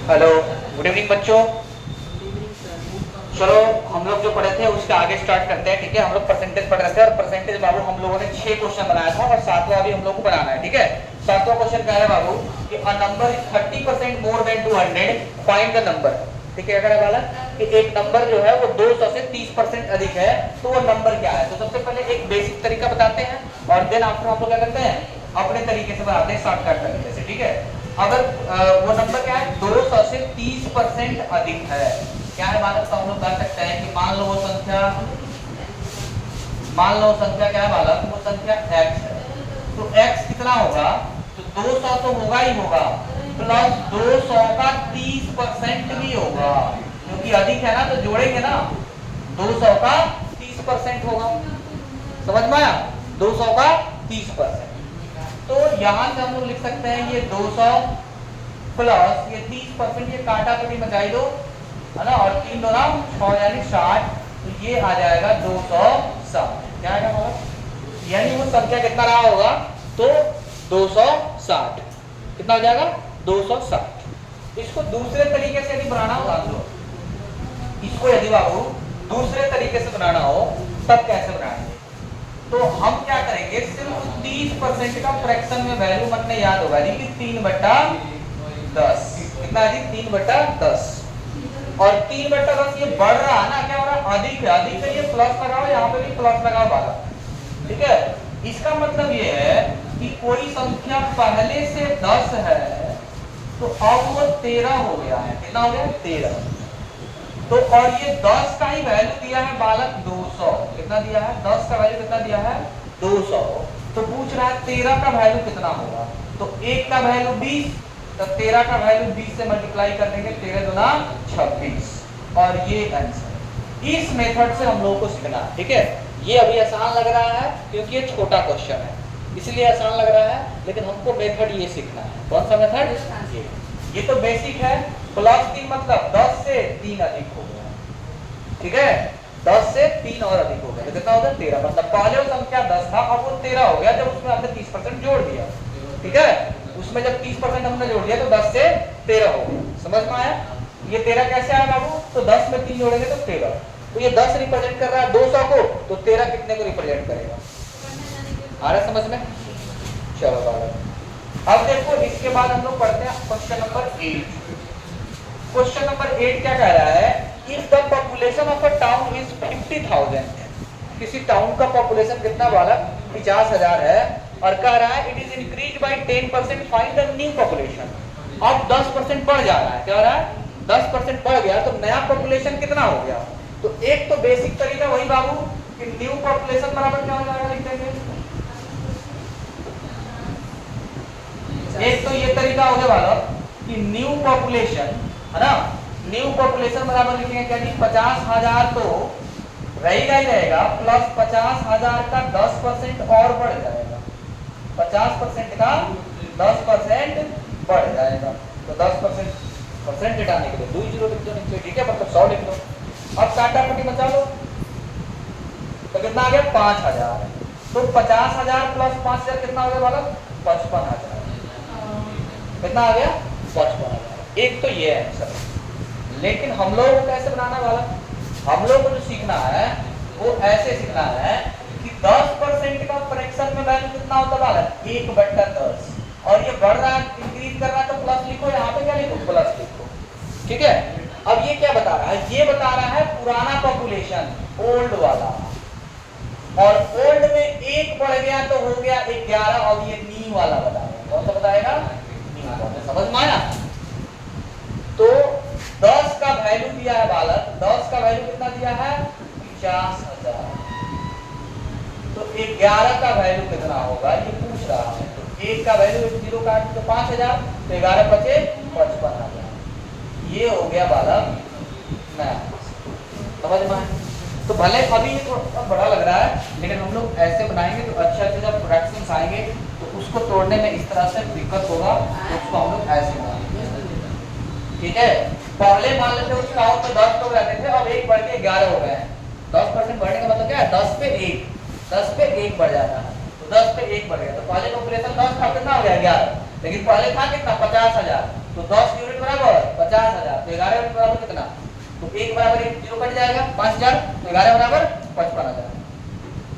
Hello, good evening बच्चों। चलो हम लोग जो पढ़े थे उसके आगे स्टार्ट करते हैं, ठीक है। हम लोग परसेंटेज पढ़ रहे थे और परसेंटेज बाबू हम लोगों ने 6 क्वेश्चन बनाया था और 7वां अभी हम लोग को बनाना है, ठीक है। 7वां क्वेश्चन क्या है बाबू कि a number is 30% more than 200, find the number. ठीक है, क्या वाला कि एक नंबर जो है वो 200 से 30% अधिक है तो वो नंबर क्या है। तो सबसे पहले एक बेसिक तरीका बताते हैं और देन आफ्टर हम लोग क्या करते हैं, अपने तरीके से बनाते हैं, शॉर्टकट तरीके से, ठीक है। अगर वो नंबर क्या है 200 से 30% अधिक है, क्या है बालक, तो हम लोग कह सकते हैं कि मान लो वो संख्या क्या है बालक, वो संख्या x है। तो x कितना होगा, तो 200 तो होगा ही होगा, प्लस 200 का 30% भी होगा, क्योंकि अधिक है ना तो जोड़ेंगे ना, 200 का 30% होगा। समझ में आया, 200 का 30%। तो यहां से हम लोग लिख सकते हैं ये 200 प्लस ये 30%, ये काटा कटी मचाई दो, है ना, और 3 2 6 यानी 60, तो ये आ जाएगा 260। क्या आएगा मतलब, यानी वो संख्या कितना रहा होगा, तो 260 कितना हो जाएगा, 260। इसको दूसरे तरीके से यदि बनाना हो तो इसको यदि बाबू दूसरे तरीके से बनाना हो तब कैसे बनाएंगे, तो हम क्या करेंगे, सिर्फ 30% का फ्रैक्शन में वैल्यू बनने याद होगा कि 3/10 कितना है जी, 3/10। और 3/10 ये बढ़ रहा है ना, क्या हो रहा है, अधिक है, अधिक है, ये प्लस लगाओ, यहाँ पे भी प्लस लगाओ वाला, ठीक है। इसका मतलब ये है कि कोई संख्या पहले से 10 है तो अब वो 13 हो गया है, कितना हो गया, 13। तो और ये 10 का ही वैल्यू दिया है बालक 200, कितना दिया है, 10 का वैल्यू कितना दिया है, 200। तो पूछ रहा है 13 का वैल्यू कितना होगा, तो 1 का वैल्यू 20, तो 13 का वैल्यू 20 से मल्टीप्लाई कर देंगे, 13 दूना 26, और ये आंसर। इस मेथड से हम लोगों को सीखना है, ठीक है। ये अभी आसान लग रहा है क्योंकि ये छोटा क्वेश्चन है, इसलिए आसान लग रहा है, लेकिन हमको मेथड ये सीखना है। कौन सा मेथड, ये तो बेसिक है। प्लस 3 मतलब 10 से 3 अधिक हो गया, ठीक है, 10 से 3 और अधिक हो गया, तो कितना हो गया, 13। मतलब पहले वो संख्या 10 था, अब वो 13 हो गया जब उसमें हमने 30% जोड़ दिया, ठीक है। उसमें जब 30% हमने जोड़ दिया तो 10 से 13 हो गया। समझ में आया, ये 13 कैसे आया बाबू, तो 10 में 3 जोड़ेंगे तो 13, तो ये 10 रिप्रेजेंट कर रहा है 200 को, तो 13 कितने को रिप्रेजेंट करेगा, आ रहा समझ में। चलो बाबू अब देखो, इसके बाद हम लोग पढ़ते हैं क्वेश्चन नंबर 8। क्वेश्चन नंबर 8 क्या कह रहा है, if the population of a town is 50,000, किसी टाउन का पॉपुलेशन कितना वाला 50,000 है, और कह रहा है it is increase by 10%, find the new population. अब 10% बढ़ जा रहा है, क्या हो रहा है, 10% बढ़ गया, तो नया पॉपुलेशन कितना हो गया। तो एक तो बेसिक तरीका वही बाबू कि न्यू पॉपुलेशन बराबर क्या हो जाएगा, लिख देंगे। एक तो ये तरीका हो गया वाला कि न्यू पॉपुलेशन, है ना, न्यू पॉपुलेशन बराबर लिखेंगे क्या जी, 50,000 तो रहेगा ही रहेगा, प्लस 50,000 का 10% और बढ़ जाएगा, 50% का 10% बढ़ जाएगा, तो 10% हटाने के लिए 2 जीरो लिख दो नीचे, ठीक है, मतलब 100 लिख दो। अब काटा पटी बचा लो, तो कितना आ गया, 5,000। तो 50,000 प्लस 5,000 कितना हो गया वाला, 55,000। कितना आ गया, 55,000। एक तो ये है आंसर, लेकिन हम लोगों को कैसे बनाना वाला, हम लोगों को जो सीखना है वो ऐसे सीखना है कि 10% का फ्रैक्शन में वैल्यू कितना होता वाला, 1/10, और ये बढ़ रहा है, इंक्रीज कर रहा है, तो प्लस लिखो, यहाँ पे क्या लिखो, प्लस लिखो, ठीक है। अब ये क्या बता रहा है, ये बता रहा है पुराना पॉपुलेशन, ओल्ड वाला, और ओल्ड में 1 बढ़ गया तो हो गया 11, और ये न्यू वाला बताएगा, कौन सा बताएगा, समझ में आया। तो 10 का वैल्यू दिया है बालक, 10 का वैल्यू कितना दिया है, 50,000, तो 11 का वैल्यू कितना होगा ये पूछ रहा है। तो 1 का वैल्यू 0 काट तो 5,000, तो 11 बचे 55,000, ये हो गया बालक मैथ। समझ में आया, तो भले अभी ये थोड़ा बड़ा लग रहा है, लेकिन हम लोग ऐसे बनाएंगे तो अच्छे अच्छे जब फ्रैक्शंस आएंगे तो उसको तोड़ने में इस तरह से दिक्कत होगा, तो उसको हम लोग ऐसे बनाएंगे, ठीक है। पहले मान लेते उस टाउन में 10 लोग रहते थे, अब 1 बढ़ के 11 हो गए हैं। 10% बढ़ने का मतलब क्या है, 10 पे 1 बढ़ जाता है, तो 10 पे 1 बढ़ गया, तो पहले पॉपुलेशन 10 था, कितना हो गया 11, लेकिन पहले था कितना 50,000, तो 10 यूनिट बराबर 50,000, तो 11 बराबर कितना, तो 1 बराबर 1 जीरो कट जाएगा, 5,000, तो 11 बराबर 55,000।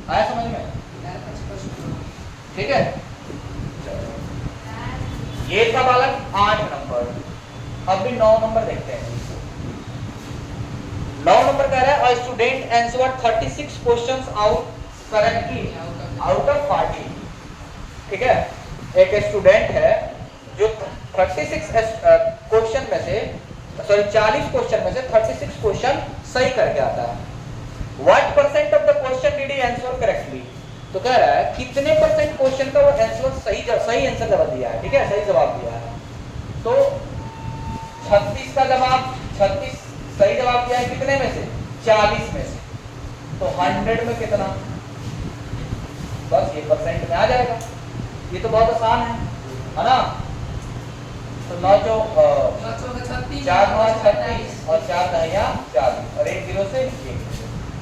आया समझ में? ठीक है, ये था बालक 8 नंबर। अब भी 9 नंबर देखते हैं। 9 नंबर कह रहा है student answer 36 questions out correctly out of 40। ठीक है, एक स्टूडेंट है जो 36 क्वेश्चन में से 40 क्वेश्चन में से 36 क्वेश्चन सही करके आता है। What percent of the question did he answer correctly, तो कह रहा है कितने परसेंट क्वेश्चन का वो आंसर सही आंसर जवाब दिया है। ठीक है, सही जवाब दिया है। तो 36 का जवाब 36 सही जवाब दिया है कितने में से, 40 में से, तो 100 में कितना, बस ये परसेंट में आ जाएगा। ये तो बहुत आसान है ना। तो 9 जो 4 9 36 और 4 दहिया 40 और 1 जीरो से 1,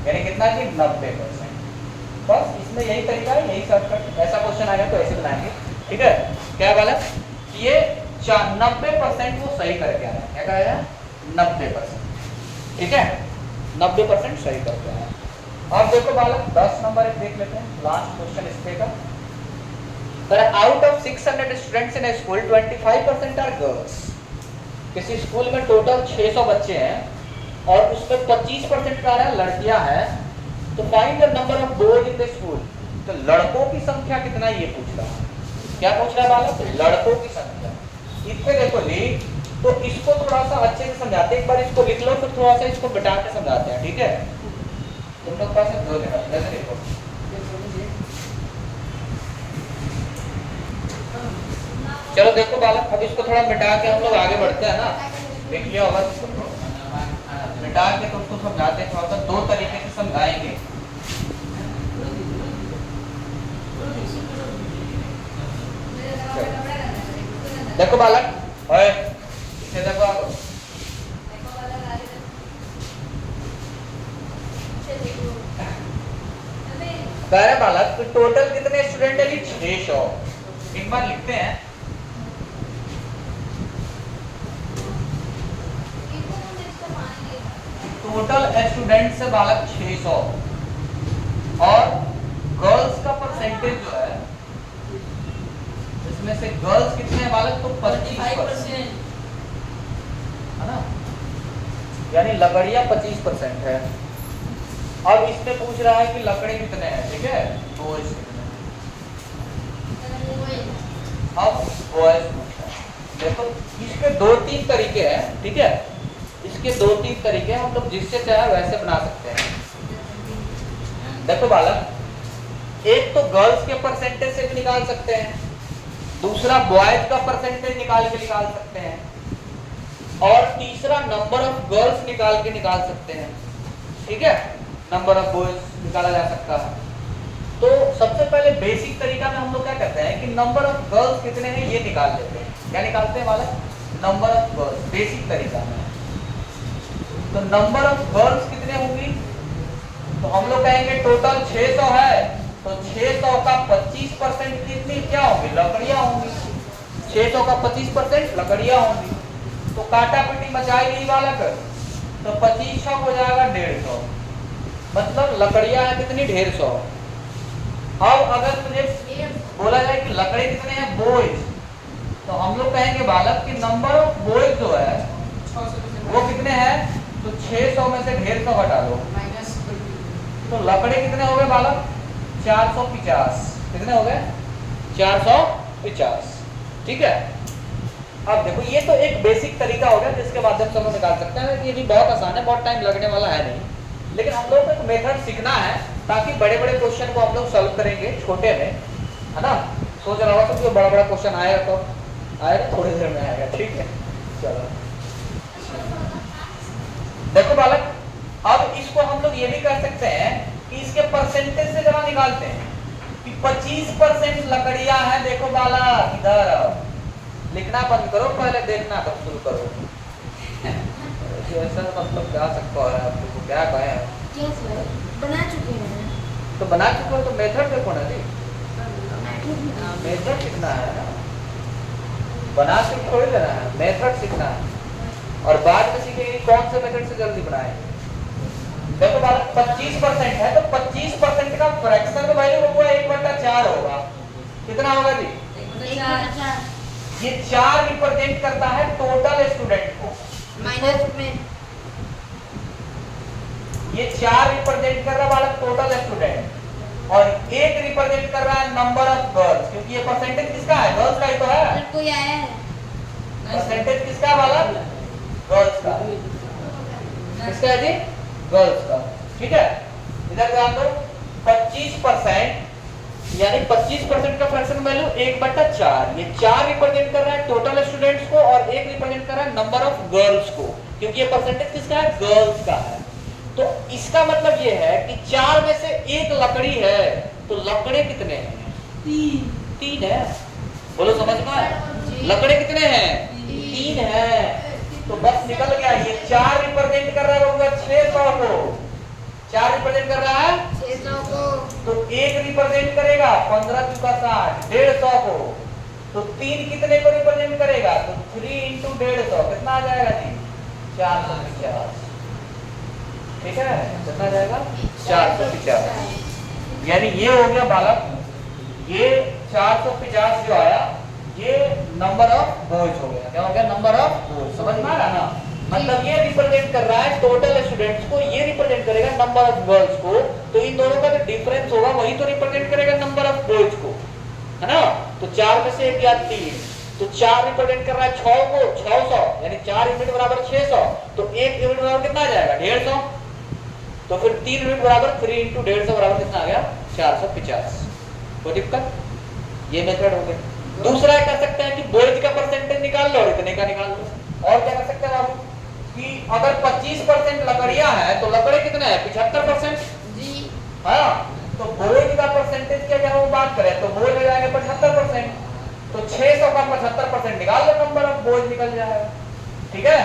यानी कितना कि 90%। बस इसमें यही तरीका है, यही शॉर्टकट। ऐसा क्वेश्चन आएगा तो ऐसे बनाएंगे। ठीक है, क्या बोला कि ये 90% वो सही करके आया। क्या कहा है, 90%। ठीक है, 90% सही करके आया। अब देखो बालक 10 नंबर एक देख लेते हैं, लास्ट क्वेश्चन इस पे का। Out of 600 students in school 25% are girls. किसी स्कूल में टोटल 600 बच्चे हैं और उसमें 25% का लड़कियां हैं, तो find the number of boys in the school. तो लड़कों की संख्या कितना ये पूछ रहा है। क्या पूछ रहा है बालक, लड़कों की संख्या। इससे देखो लिख, तो इसको थोड़ा सा अच्छे से समझाते हैं। एक बार इसको लिख लो, फिर थोड़ा सा इसको बिठा के समझाते हैं। ठीक है, तुम लोग पास दो जैसे देखो, चलो देखो बालक, अब इसको थोड़ा मिटा के हम लोग आगे बढ़ते हैं ना। देख लिया होगा इसको मिटा के, तो उसको समझाते हैं थोड़ा सा, दो तरीके से समझाएंगे। देखो बालक, इसे देखो आप, कह रहे बालक तो टोटल कितने स्टूडेंट है, 600। एक बार लिखते हैं, टोटल स्टूडेंट से बालक 600 और गर्ल्स का परसेंटेज जो है, इसमें से गर्ल्स कितने हैं बालक, तो 25% है ना, यानी लकड़ियां 25% है। अब इसमें पूछ रहा है कि लकड़े कितने हैं। ठीक है, तो अब बॉयज पूछ रहा है। देखो इसके 2-3 तरीके हैं। ठीक है, इसके 2-3 तरीके हम लोग जिससे चाहे वैसे बना सकते हैं। देखो बालक, एक तो गर्ल्स के परसेंटेज से भी निकाल सकते हैं, दूसरा बॉयज का परसेंटेज निकाल सकते हैं, और तीसरा नंबर ऑफ गर्ल्स निकाल सकते हैं। ठीक है, नंबर ऑफ बॉयज निकाला जा सकता है। तो सबसे पहले बेसिक तरीका में हम लोग क्या करते हैं कि नंबर ऑफ गर्ल्स कितने हैं ये निकाल लेते हैं। क्या निकालते हैं बालक, नंबर ऑफ गर्ल्स, बेसिक तरीका में। तो नंबर ऑफ गर्ल्स कितने होंगी, तो हम लोग कहेंगे टोटल 600 है, तो 600 का 25% कितनी क्या होंगी, लकड़ियां होंगी। 600 का 25% लकड़ियां होंगी। तो काटा पिटी मचाएगी बालक, तो 2500 हो जाएगा 150, मतलब लकड़ियां है कितनी, 150। अब अगर तुझे बोला जाए कि लकड़े कितने हैं, बॉयज, तो हम लोग कहेंगे बालक कि नंबर ऑफ बॉयज जो है वो कितने हैं, तो 600 में से 150 घटा लो, तो लकड़े कितने हो गए बालक, 450। कितने हो गए, 450। ठीक है, अब देखो ये तो एक बेसिक तरीका हो गया जिसके माध्यम से हम निकाल सकते हैं। ये भी बहुत आसान है, बहुत टाइम लगने वाला है नहीं, लेकिन हम लोग को एक मेथड सीखना है ताकि बड़े बड़े क्वेश्चन को हम लोग सॉल्व करेंगे छोटे में, है ना। सोच रहा होगा तो बड़ा बड़ा क्वेश्चन आएगा तो आएगा, थोड़ी देर में आएगा। ठीक है, चलो देखो बालक, अब इसको हम लोग ये भी कर सकते हैं कि इसके परसेंटेज से जरा निकालते हैं कि 25% लकड़ियां हैं। देखो बालक, इधर लिखना बंद करो, पहले देखना तब शुरू करो। ऐसा मतलब क्या सकता है, आपको क्या कहें, बना चुके हैं, तो बना चुके हो तो मेथड देखो ना जी, मेथड सीखना है ना, बना के थोड़ी देना है, मेथड सीखना है। और बाद में सीखेंगे कौन से मेथड से जल्दी बनाएं। देखो बालक 25% है तो 25% का फ्रैक्शन का वैल्यू होगा 1/4 होगा। कितना होगा जी? 1/4। ये 4 रिप्रेजेंट करता है टोटल स्टूडेंट को, माइनस में ये 4 रिप्रेजेंट कर रहा है बालक टोटल स्टूडेंट, और 1 रिप्रेजेंट कर रहा है नंबर ऑफ गर्ल्स, क्योंकि ये परसेंटेज किसका है? गर्ल्स का ही तो है। कोई आया है परसेंटेज किसका है बालक? गर्ल्स का। किसका है जी? गर्ल्स का। ठीक है, इधर ध्यान दो, 25% यानी 25% का फ्रैक्शन वैल्यू 1/4, ये 4 रिप्रेजेंट कर रहा है टोटल स्टूडेंट्स को और 1 रिप्रेजेंट कर रहा है नंबर ऑफ गर्ल्स को, क्योंकि ये परसेंटेज किसका है? गर्ल्स का है। तो इसका मतलब ये है कि 4 में से 1 लकड़ी है, तो लकड़े कितने हैं? 3 है। बोलो समझ में आया? लकड़े कितने हैं? 3 है। तो बस निकल गया, ये 4 रिप्रेजेंट कर रहा है बबुआ 600 को, 4 रिप्रेजेंट कर रहा है 600 को, तो 1 रिप्रेजेंट करेगा 15 चुका 60, 150 को, तो 3 कितने को रिप्रेजेंट करेगा? तो 3 × 150 कितना आ जाएगा जी? 450। ठीक है, कितना जाएगा? 450। यानी ये हो गया बालक, ये 450 जो आया ये नंबर ऑफ बॉयज हो गया। क्या हो गया? Number of boys. समझ में आ रहा ना? मतलब ये रिप्रेजेंट कर रहा है टोटल स्टूडेंट्स को, ये रिप्रेजेंट करेगा नंबर ऑफ गर्ल्स को, तो इन दोनों का जो डिफरेंस होगा वही तो रिप्रेजेंट करेगा नंबर ऑफ बॉयज को, है ना? तो 4 में से 1 या 3, तो 4 रिप्रेजेंट कर रहा है 6 को, 600 यानी 4 यूनिट बराबर 600, तो 1 यूनिट बराबर कितना आ जाएगा? 150। तो फिर 3 यूनिट बराबर 3 × 150 बराबर कितना आ गया? 450। कोई दिक्कत? ये मेथड हो गया। दूसरा कर सकते हैं कि बॉयज का परसेंटेज निकाल लो और इतने का निकाल लो। और क्या कर सकते हैं बाबू कि अगर 25% लकड़ियां हैं तो लकड़े कितने हैं? 75% जी हाँ, तो बॉयज का परसेंटेज की अगर हम बात करें तो बॉयज हो जाएंगे 75%, तो 600 का 75% निकाल लो, नंबर ऑफ बॉयज निकल जाएगा। ठीक है,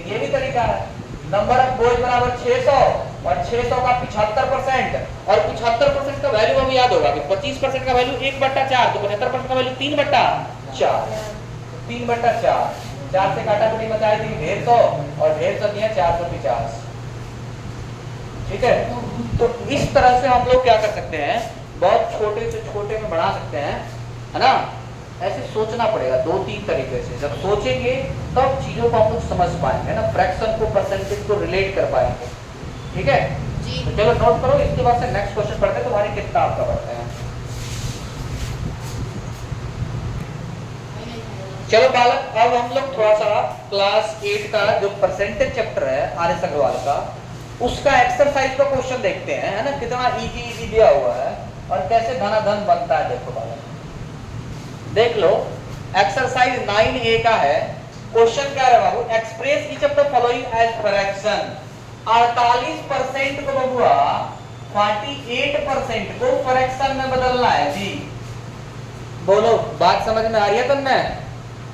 ये भी तरीका है। नंबर ऑफ बॉयज बराबर 600 और 600 का 75%, और 75% का वैल्यू हमें याद होगा कि 25% का वैल्यू 1/4, तो 75% का वैल्यू 3/4, 3/4, 4 से काटा कुटी बचाई थी 150 और 150 दिया 450। ठीक है, तो इस तरह से हम लोग क्या कर सकते हैं, बहुत छोटे से छोटे में बढ़ा सकते हैं, है ना? ऐसे सोचना पड़ेगा 2-3 तरीके से। जब सोचेंगे तब चीजों को हम लोग समझ पाएंगे ना, फ्रैक्शन को परसेंटेज को रिलेट कर पाएंगे। ठीक है जी। तो चलो नोट करो, इसके बाद से नेक्स्ट क्वेश्चन पढ़ते हैं, तुम्हारी किताब का पढ़ते हैं। चलो बालक, अब हम लोग थोड़ा सा क्लास 8 का जो परसेंटेज चैप्टर है आर.एस. अग्रवाल का, उसका एक्सरसाइज का क्वेश्चन देखते हैं, है ना? कितना इजी दिया हुआ है और कैसे धनाधन बनता है। देखो बालक, देख लो, एक्सरसाइज 9A का है। क्वेश्चन क्या है बाबू? Express each of the following as fraction. 48% को बबुआ 48% को फ्रैक्शन में बदलना है जी। बोलो, बात समझ में आ रही है तुमने?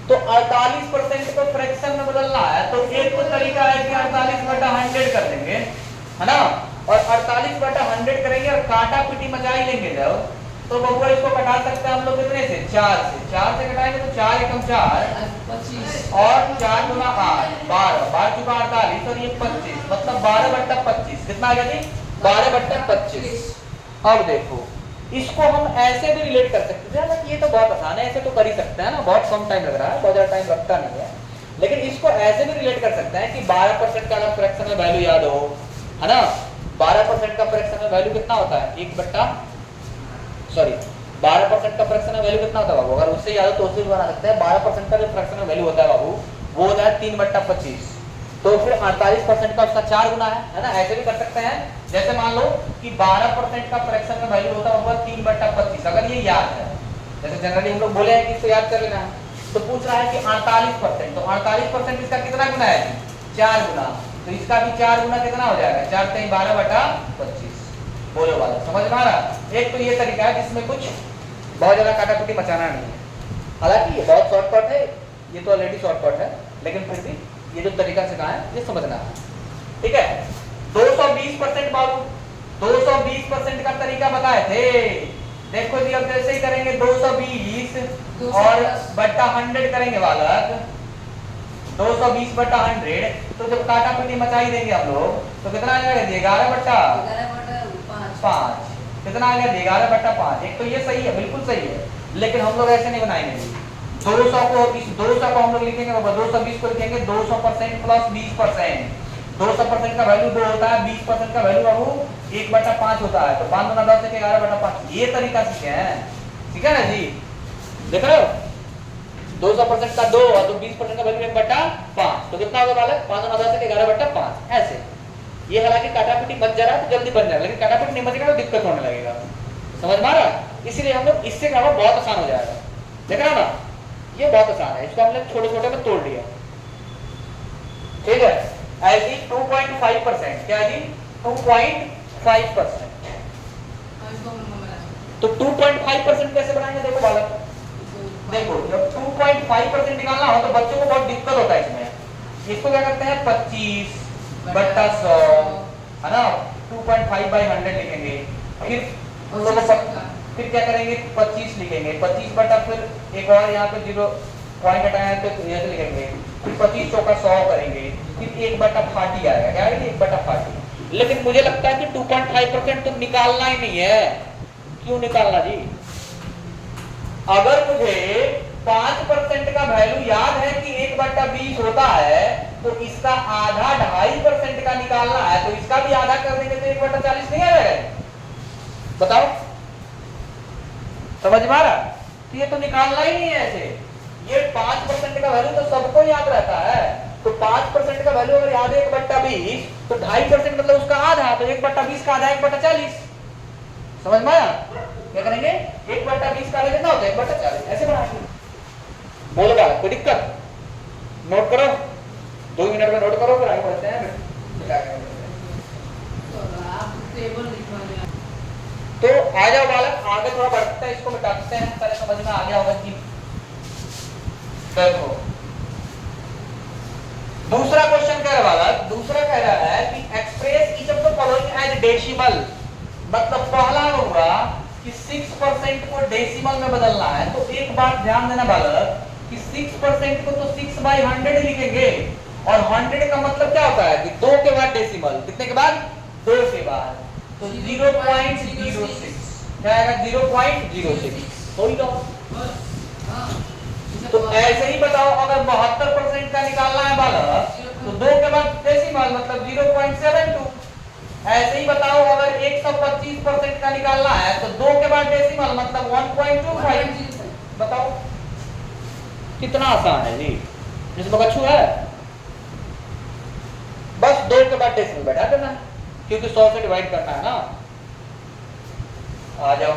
तो 48% को फ्रैक्शन में बदलना है, तो एक तो तरीका है कि 48/100 कर देंगे, है ना? और 48/100 करेंगे और काटा पीटी मचाई लेंगे जब, तो बबुआ इसको कटा सकते हैं हम लोग कितने से? 4 से कटाएंगे तो 4 × 4 25 और 4 × 8 12, 12 चुका 48 और ये 25, मतलब 12/25। कितना आ गया जी? 12/25। अब देखो, इसको हम ऐसे भी रिलेट कर सकते हैं ना, ये तो बहुत आसान है, ऐसे तो कर ही सकते हैं ना, बहुत कम टाइम लग रहा है, बहुत ज्यादा टाइम लगता नहीं है। लेकिन इसको ऐसे भी रिलेट कर सकते हैं कि 12% का अगर फ्रैक्शन में वैल्यू याद हो, है ना? 12% का फ्रैक्शन में वैल्यू कितना होता है? 12% का फ्रैक्शन में वैल्यू कितना होता है बाबू? अगर उससे याद हो तो उससे भी बना सकते हैं। 12% का जो फ्रैक्शन में वैल्यू होता है बाबू, वो होता है 3/25, तो फिर 48% का उसका 4 गुना है ना? ऐसे भी कर सकते हैं। जैसे मान लो कि 12% का फ्रैक्शन में वैल्यू होता है 3/25, अगर ये याद है, जैसे जनरली हम लोग बोले हैं कि इसको याद कर लेना है, तो पूछ रहा है कि 48%, तो 48% इसका कितना गुना है? 4 गुना, तो इसका भी 4 गुना कितना हो जाएगा? 4 × 12/25। बोलो वाला, समझ में आ रहा? एक तो ये तरीका है जिसमें कुछ बहुत ज्यादा काटाकुटी मचाना नहीं है। हालांकि ये बहुत शॉर्टकट है, ये तो ऑलरेडी शॉर्टकट है, लेकिन फिर भी ये जो तरीका सिखाया है ये समझना है। ठीक है, 220% बाबू, 220% का तरीका बताए थे। देखो जी, अब जैसे ही करेंगे 220 और बट्टा 100 करेंगे बालक, 220 बटा 100, तो जब काटा पीटी मचाई देंगे हम लोग तो कितना आ जाएगा? 11 बटा 5। कितना आ गया? 11 बटा 5। एक तो ये सही है, बिल्कुल सही है, लेकिन हम लोग ऐसे नहीं बनाएंगे। 200 को, इस 200 को हम लोग लिखेंगे, 220 को लिखेंगे 200% प्लस 20%। 200% का वैल्यू 2 होता है, 20% का वैल्यू बाबू 1 बटा 5 होता है, तो 5 गुना 10 से 11 बटा 5। ये तरीका सीखे हैं, ठीक है ना जी? देख रहे हो? 200% का 2 और 20% का वैल्यू 1 बटा 5, तो कितना होगा बालक? 5 गुना 10 से 11 बटा 5। ऐसे ये हालांकि काटापीटी बच जा रहा है तो जल्दी बन जाएगा, लेकिन काटापीटी नहीं बचेगा तो दिक्कत होने लगेगा। समझ में आ रहा है? इसीलिए हम लोग इससे काम बहुत आसान हो जाएगा। देख रहा ना, ये बहुत आसान है, इसको हमने छोटे छोटे में तोड़ लिया, ठीक है? ऐसी 2.5%, क्या जी? 2.5%। तो 2.5% कैसे बनाएंगे? देखो बालक, देखो जब 2.5% निकालना हो तो बच्चों को बहुत दिक्कत होता है इसमें। इसको क्या करते हैं? 25 बटा 100, है ना? 2.5/100 लिखेंगे, फिर क्या करेंगे? 25 लिखेंगे, 25 बटा, फिर एक और यहाँ पे 0 पॉइंट हटाया तो ऐसे लिखेंगे, फिर 25 चौका 100 करेंगे, फिर 1 बटा 40 आएगा। क्या आएगा? 1 बटा 40। लेकिन मुझे लगता है कि 2.5% तो निकालना ही नहीं है। क्यों निकालना जी? अगर मुझे 5% का वैल्यू याद है कि 1 बटा 20 होता है, तो इसका आधा 2.5% का निकालना है, तो इसका भी आधा कर देंगे तो 1 बटा 40 नहीं आएगा? बताओ, समझ में आ रहा? तो ये तो निकालना ही नहीं है ऐसे। ये 5% का वैल्यू तो सबको याद रहता है, तो 5% का वैल्यू अगर याद है 1 बटा 20, तो 2.5% मतलब उसका आधा, तो 1 बटा 20 का आधा 1 बटा 40। समझ में आया? क्या करेंगे? 1 बटा 20 का आधा कितना होता है? 1 बटा 40। ऐसे बनाएंगे। बोलेगा कोई दिक्कत? नोट करो, 2 मिनट में नोट करो, फिर आगे बढ़ते हैं। तो आ जाओ बालक, आगे थोड़ा बढ़ते हैं, इसको मिटाते हैं, पहले समझ में आ गया होगा कि देखो दूसरा क्वेश्चन कह रहा है, दूसरा कह रहा है कि express each of the following as decimal. मतलब पहला होगा कि 6% को डेसिमल में बदलना है। तो एक बात ध्यान देना बालक कि 6% को तो 6/100 लिखेंगे, और 100 का मतलब क्या होता है कि 2 के बाद डेसिमल। कितने के बाद? 2 के बाद। तो 0.06 क्या आएगा? 0.06 हो ही गया। तो ऐसे ही बताओ, अगर 72% का निकालना है बालक, तो 2 के बाद डेसिमल मतलब 0.72। ऐसे ही बताओ, अगर 125% का निकालना है तो 2 के बाद डेसिमल मतलब 1.25। बताओ कितना आसान है जी? जिसमें कछु है, बस 2 के बाद डेसिमल बैठा देना, क्योंकि 100 से डिवाइड करना है ना। आ जाओ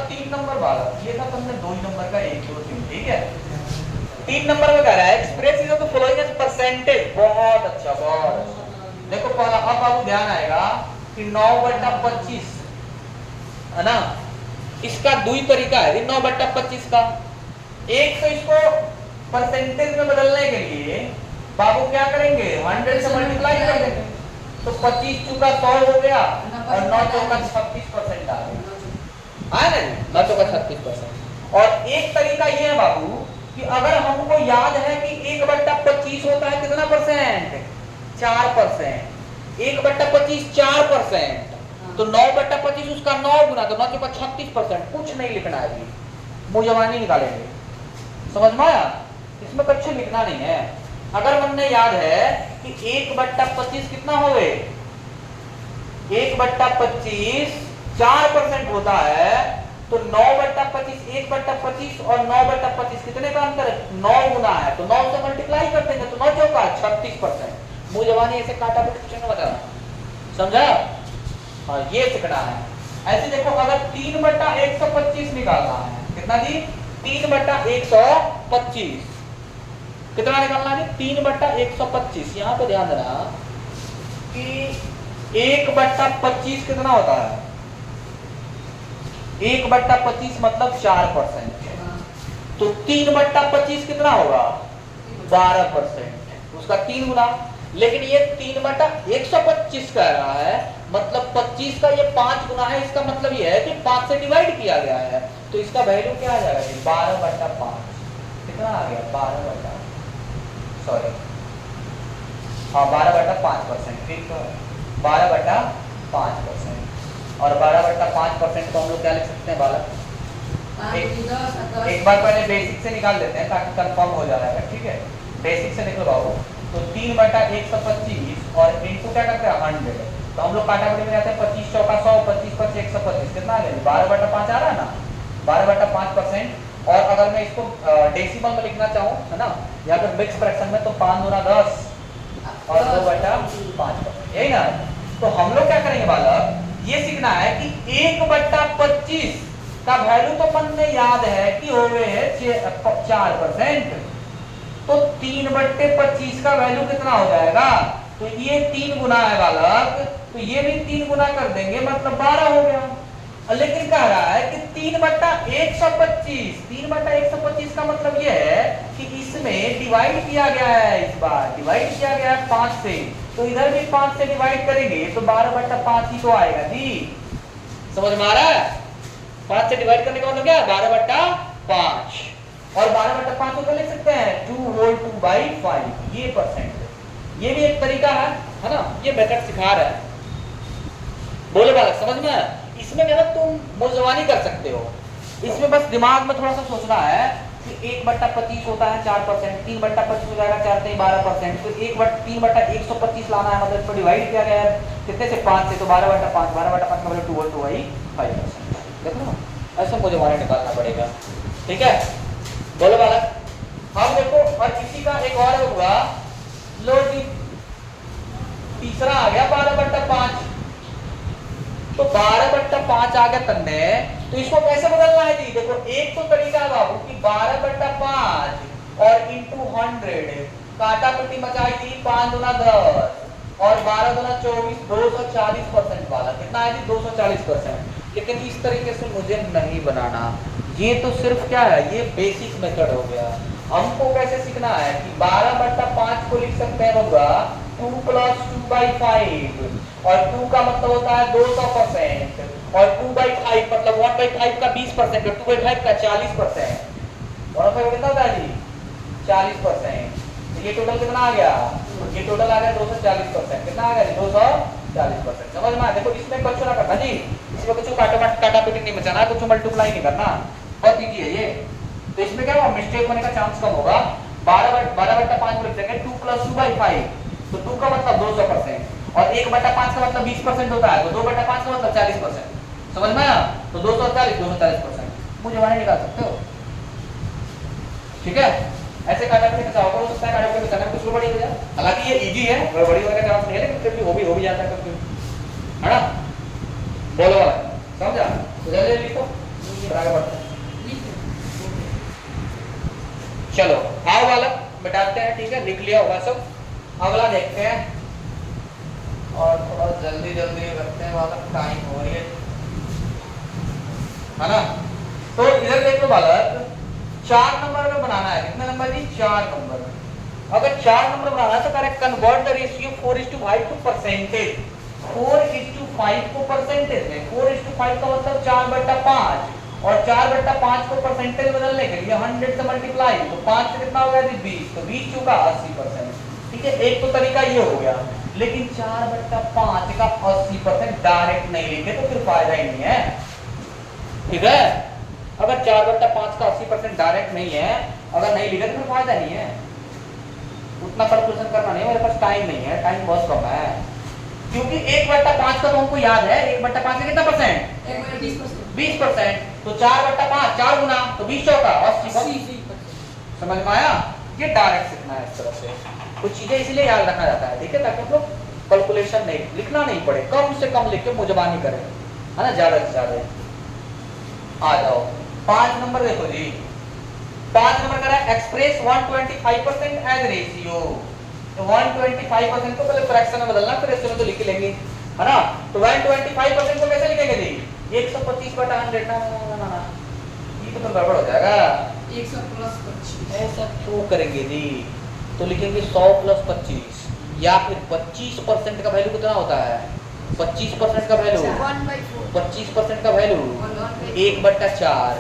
3 नंबर वाला। ये था तुमने 2 ही नंबर का 1 2 3, ठीक है? 3 नंबर में कह रहा है express is the following as percentage. बहुत अच्छा, बहुत अच्छा। देखो पहला, अब आपको ध्यान आएगा कि 9/25 है ना, इसका दुई तरीका है 9/25 का। एक तो इसको परसेंटेज में बदलने के लिए बाबू क्या करेंगे? 100 से मल्टीप्लाई कर देंगे, तो 25 चूका 100 हो गया, और 9 चौका 36% आ गया, है ना? 9 चौका 36%। और एक तरीका ये है बाबू कि अगर हमको याद है कि 1/25 होता है कितना परसेंट? 4%। 1/25 4%, तो 9/25 उसका 9 गुना, तो 9 चौका 36%। कुछ नहीं लिखना है जी, मुंह जवानी निकालेंगे। समझ में आया? इसमें कुछ लिखना नहीं है। अगर हमने याद है कि 1/25 कितना हो गए? 1/25 4% होता है, तो 9/25 1/25 और 9/25 कितने का अंतर है? 9 गुना है, तो 9 से मल्टीप्लाई कर देंगे, तो 9 चौका 36%। मुंह जवानी ऐसे काटा पीट बता रहा, समझा? हाँ, ये सीखना है। ऐसे देखो, अगर 3/125 निकालना है, कितना जी? 3/125 कितना निकालना है? 3/125। यहाँ पे ध्यान देना कि 1/25 कितना होता है? 1/25 मतलब 4%, तो 3/25 कितना होगा? 12%, उसका 3 गुना। लेकिन ये 3/125 कह रहा है, मतलब 25 का ये 5 गुना है। इसका मतलब ये है कि 5 से डिवाइड किया गया है, तो इसका वैल्यू क्या आ जाएगा? 12/5। कितना आ गया? 12/। सॉरी, हाँ 12/5%, ठीक तो 12/5%। और 12/5% को हम लोग क्या लिख सकते हैं बालक? एक बार पहले बेसिक से निकाल लेते हैं ताकि कंफर्म हो जाएगा, ठीक है। बेसिक से निकलवाओ तो 3/125 और इनटू क्या करते हैं 100। तो हम लोग काटाकुटी में जाते हैं 25 चौका 100, 25 5 125, कितना आ गया? 12/5 आ रहा है ना, 12/5%। और अगर मैं इसको डेसिमल में लिखना चाहूँ, है ना, या फिर मिक्स फ्रैक्शन में, तो 5 दूना 10 और 2/5%, यही ना। तो हम लोग क्या करेंगे बालक, ये सीखना है कि 1/25 का वैल्यू तो मन में याद है कि हो गए है 4%। तो 3/25 का वैल्यू कितना हो जाएगा? तो ये 3 गुना है बालक, तो ये भी 3 गुना कर देंगे, मतलब 12 हो गया। लेकिन कह रहा है कि 3/125 का मतलब ये है कि इसमें डिवाइड किया गया है, इस बार डिवाइड किया गया है 5 से, तो इधर भी 5 से डिवाइड करेंगे तो 12/5 ही तो आएगा जी। समझ में आ रहा है? 5 से डिवाइड करने का मतलब क्या है? 12/5। और 12/5 को लिख सकते हैं 2/2/5, ये परसेंट। ये भी एक तरीका है ना, ये मेथड सिखा रहा है। बोलो बालक, समझ में? इसमें क्या तुम मुजवानी कर सकते हो, इसमें बस दिमाग में थोड़ा सा सोचना है कि 1/25 होता है 4%, 3/25 हो जाएगा 4 से 12%, तो 3/125 लाना है, मतलब इसको डिवाइड किया गया है कितने से? 5 से, तो 12/5, 12/5 का मतलब 2/2/5%। देखो ना, ऐसे मुजवानी निकालना पड़ेगा, ठीक है। बोलो बालक। अब देखो, और इसी का एक और होगा, लो जी, तीसरा आ गया 12/5। तो 12/5 आ गया तन्ने, तो इसको कैसे बदलना है जी? देखो, एक तो तरीका है बाबू कि 12/5 और इंटू 100, काटा पट्टी मचाई थी 5 दूना 10 और 12 दूना 24, 240% वाला कितना है जी? 240%। लेकिन इस तरीके से मुझे नहीं बनाना, ये तो सिर्फ क्या है, ये बेसिक मेथड हो गया। हमको कैसे सीखना है कि 12/5 को लिख सकते हैं होगा 2 + 2/5, और 2 का मतलब होता है 200%, और 2/5 मतलब 1/5 का 20%, और 2/5 का 40%। 1/5 कितना होता है जी? 40%। तो ये टोटल कितना आ गया? ये टोटल आ गया 240%। कितना आ गया जी? 240%। समझ में? देखो, इसमें कुछ ना करना जी, इसमें कुछ काटा पीटी नहीं मचाना, कुछ मल्टीप्लाई नहीं करना, बहुत इजी है ये। तो इसमें क्या होगा, मिस्टेक होने का चांस कम होगा। 12/5 को लिख देंगे 2 + 2/5, तो 2 का मतलब 200%, और 1/5 का मतलब 20% होता है, तो 2/5 का मतलब 40%। समझ में आया? तो 240% मुझे वहां निकाल सकते हो, ठीक है। ऐसे काटा पीटी का हो सकता है, काटा पीटी करना कुछ गड़बड़ी हो जाए, हालांकि ये इजी है, गड़बड़ी होने का चांस नहीं है, लेकिन फिर भी हो भी जाता है कभी, है ना। बोलो वाला, समझा? तो जल्दी लिखो, आगे बढ़ते हैं। चलो आओ बालक, मिटाते हैं, ठीक है, लिख लिया होगा सब। अगला देखते हैं, और थोड़ा जल्दी जल्दी करते हैं बालक, टाइम हो रही है ना। तो इधर देख लो बालक, 4 नंबर में बनाना है। कितने नंबर जी? 4 नंबर। अगर 4 नंबर बनाना है तो correct convert the ratio 4:5 to percentage. 4:5 को परसेंटेज में, 4:5 का मतलब 4/5, और 4/5 को परसेंटेज बदलने के लिए 100 से मल्टीप्लाई, तो 5 से कितना हो गया जी? 20, तो 20 चुका 80%। ठीक है, एक तो तरीका ये हो गया, लेकिन 4/5 का 80% डायरेक्ट नहीं लिखे तो फिर फायदा ही नहीं है, ठीक है। अगर 4/5 का 80% डायरेक्ट नहीं है, अगर नहीं लिखे तो फिर फायदा नहीं है। उतना कैलकुलेशन करना नहीं, मेरे पास टाइम नहीं है, टाइम बहुत कम है, क्योंकि 1/5 का तो हमको याद है, 1/5 से कितना परसेंट? 20%। तो 4/5, 4 गुना, तो 20 चौका 80। समझ में आया? ये डायरेक्ट सीखना है इस तरह से, कुछ चीजें इसलिए याद रखा जाता है, ठीक है, ताकि हम लोग कैलकुलेशन नहीं, लिखना नहीं पड़े, कम से कम लिख के मुजबानी करें, है ना, ज्यादा से ज्यादा। आ जाओ 5 नंबर देखो जी, 5 नंबर करा एक्सप्रेस 125% एज रेशियो। तो 125% को पहले फ्रैक्शन में बदलना, फिर रेशियो में तो लिख लेंगे, है ना। तो 125% को कैसे लिखेंगे जी? 125/100 ना, ये तो गड़बड़ हो जाएगा। 100 + 25 ऐसा क्यों करेंगे जी? तो लिखेंगे 100 + 25, या फिर 25% का वैल्यू कितना होता है? 25% का वैल्यू 1/4, 25% का वैल्यू 1/4,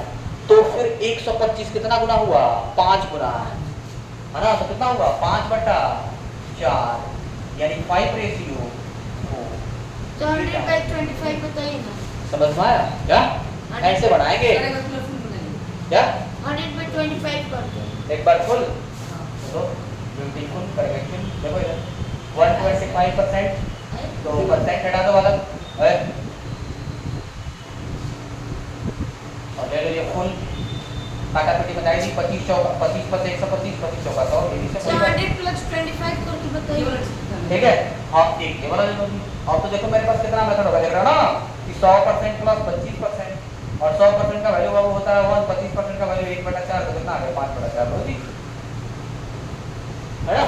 तो फिर 125 कितना गुना हुआ? 5 गुना, है ना। तो कितना हुआ? 5/4 4 यानी 5 रेशियो 4। तो 100/25 बताइए ना। समझ में आया क्या? ऐसे बनाएंगे करेगा पूरा फुल बनाएंगे। क्या? 100/25 करते हैं। एक बार फुल हाँ। तो ब्यूटीफुल करेक्शन देखो इधर 125% तो परसेंट हटा दो वाला है और ले लो ये फुल काटा पीटी बताई दी 25 चौका 25 पर 125 25 चौका 100 ये भी से तो 100 + 25 करके ये बताइए। वाला ठीक ठीक है आप एक ये वाला ले लो अब तो देखो मेरे पास कितना मेथड होगा देख रहे हो ना कि 100% प्लस 25% और 100% का वैल्यू बाबू होता है 1 25% का वैल्यू 1/4 तो कितना आ गया 5/4 लो जी है ना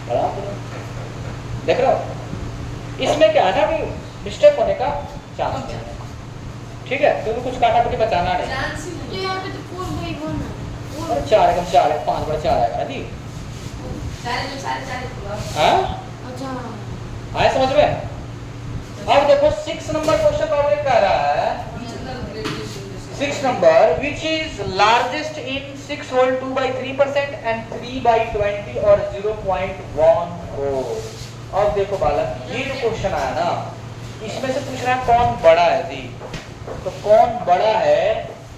बड़ा देख रहे हो इसमें क्या है ना कि मिस्टेक होने का चांस है ठीक है क्योंकि कुछ काटा पीटी बचाना नहीं चांस ही तो नहीं। यहाँ पे तो 4/1 है। और 4 एकम 4 है 5/4 आएगा जी सारे प्लस। हां अच्छा आया समझ में अब देखो 6 नंबर क्वेश्चन बाबू ये कह रहा है 6 number which is largest in 6 whole 2/3% and 3/20 और 0.14। अब देखो बालक ये जो क्वेश्चन आया ना इसमें से पूछ रहा है कौन बड़ा है जी तो कौन बड़ा है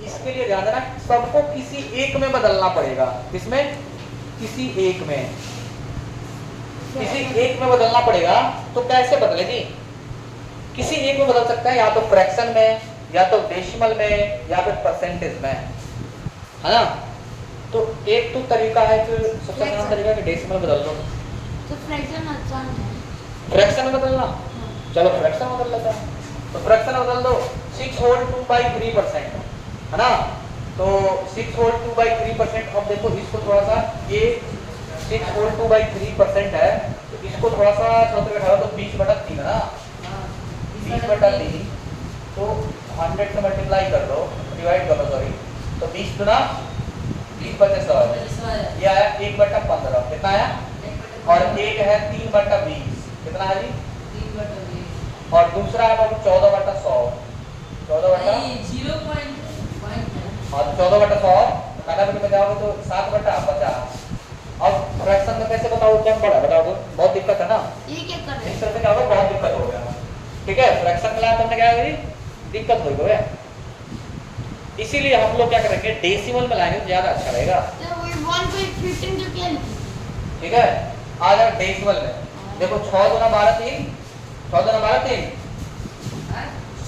इसके लिए ध्यान देना सबको किसी एक में बदलना पड़ेगा किसमें किसी एक में बदलना पड़ेगा तो कैसे बदले जी किसी एक में बदल सकता है या तो फ्रैक्शन में या तो डेसिमल में या फिर परसेंटेज में है ना तो एक तो तरीका है कि सबसे आसान तरीका है कि डेसिमल बदल लो तो फ्रैक्शन आसान है। फ्रैक्शन में बदलना हाँ। चलो फ्रैक्शन में बदल लेते हैं तो फ्रैक्शन बदल दो 6 whole 2/3% है ना तो 6 whole 2/3% अब देखो इसको थोड़ा सा ये 6 whole 2/3% है तो इसको थोड़ा सा छोटे बैठा तो 20/3 है ना 20/3 तो 100 से मल्टीप्लाई कर दो डिवाइड कर दो सॉरी तो 20 गुना 20/100 ये आया 1/15 कितना आया और एक है 3/20 कितना है जी और दूसरा है बाबू 14/100 और 14/100 काटा पीटी में जाओगे तो 7/50 अब फ्रैक्शन में कैसे बताओ कौन बड़ा बताओ तो बहुत दिक्कत है ना ये क्या कर रहे इस हैं? तरह से क्या होगा बहुत दिक्कत हो गया ठीक है फ्रैक्शन में लाया तुमने क्या करी दिक्कत हो गई इसीलिए हम लोग क्या करेंगे डेसिमल में लाएंगे तो ज्यादा अच्छा रहेगा तो वही 1/15 जो क्या लिखी? ठीक है आ जाओ डेसिमल में देखो 6 × 12 3 6 × 12 3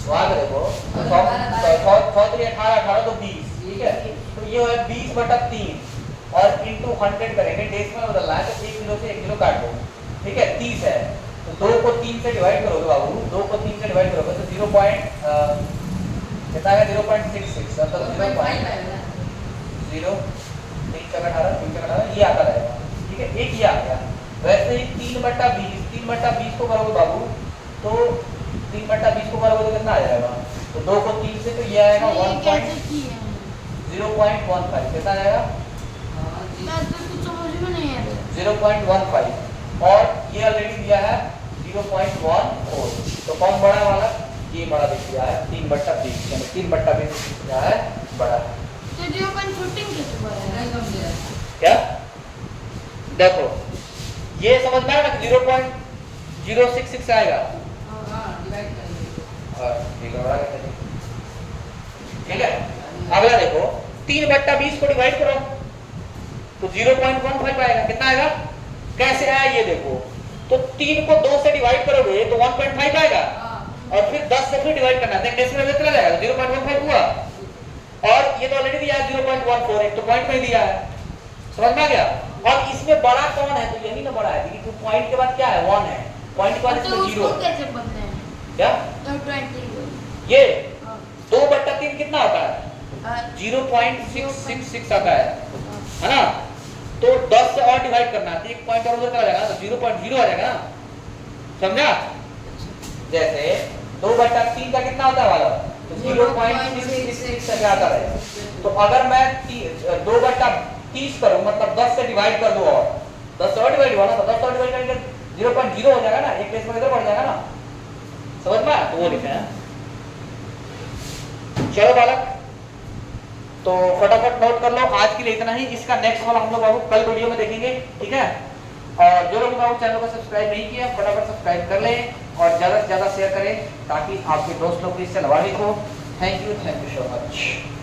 वहां पे देखो 6 3 18 तो 20 ठीक है तो ये है 20/3 और इनटू 100 करेंगे डेसिमल बदलना है तो 1 किलो से 1 किलो काट दो ठीक है 30 है तो 2 को 3 से डिवाइड करोगे बाबू 2 को 3 से डिवाइड करोगे तो 0. कितना है 0.66 मतलब 0.0 3/18 ये आता रहेगा ठीक है एक ये आ गया वैसे ही 3/20 को करोगे बाबू तो 3/20 को करोगे तो कितना आ जाएगा तो 2 को 3 से तो ये आएगा ये कैसे की है? 0.15 कितना आएगा मैं तो कुछ समझ में नहीं आ रहा। 0.15 और ये ऑलरेडी दिया है 0.14 तो कौन बड़ा है वाला ये बड़ा दिख दिया है 3/20 यानी 3/20 क्या है बड़ा है तो 0.15 कैसे बड़ा है? क्या देखो ये समझ में आया ना 0.066 आएगा और ठीक है बड़ा कैसे ठीक है अगला देखो 3/20 को डिवाइड करो तो 0.15 आएगा कितना आएगा कैसे आया ये देखो तो 3 को 2 से डिवाइड करोगे तो 1.5 आएगा और फिर 10 से फिर डिवाइड करना है डेसिमल में चला जाएगा 0.15 हुआ और ये तो ऑलरेडी दिया है 0.14 तो पॉइंट में दिया है समझ में आ गया और इसमें बड़ा कौन है तो यही ना बड़ा है क्योंकि पॉइंट के बाद क्या है 1 है पॉइंट के बाद तो इसमें 0 उसको कैसे बदले हैं? क्या तो 20 ये हाँ। 2/3 कितना होता है 0.666 आता है ना तो 10 से और डिवाइड करना है एक पॉइंट और उधर चला जाएगा तो 0.0 आ जाएगा ना समझा जैसे 2/3 का कितना होता है वाला तो 0.666 से आता रहेगा तो अगर मैं 2/30 करूं मतलब 10 से डिवाइड कर दूं और 10 से और डिवाइड हुआ ना तो 10 से और डिवाइड करेंगे 0.0 हो जाएगा ना एक प्लेस में इधर बढ़ जाएगा ना समझ में आया तो वो लिखे हैं चलो बालक तो फटाफट नोट कर लो आज के लिए इतना ही इसका नेक्स्ट वाला हम लोग बाबू कल वीडियो में देखेंगे ठीक है और जो लोग हमारे चैनल को सब्सक्राइब नहीं किया फटाफट सब्सक्राइब कर लें और ज़्यादा से ज़्यादा शेयर करें ताकि आपके दोस्त लोग भी इससे लाभान्वित हो। Thank you so much.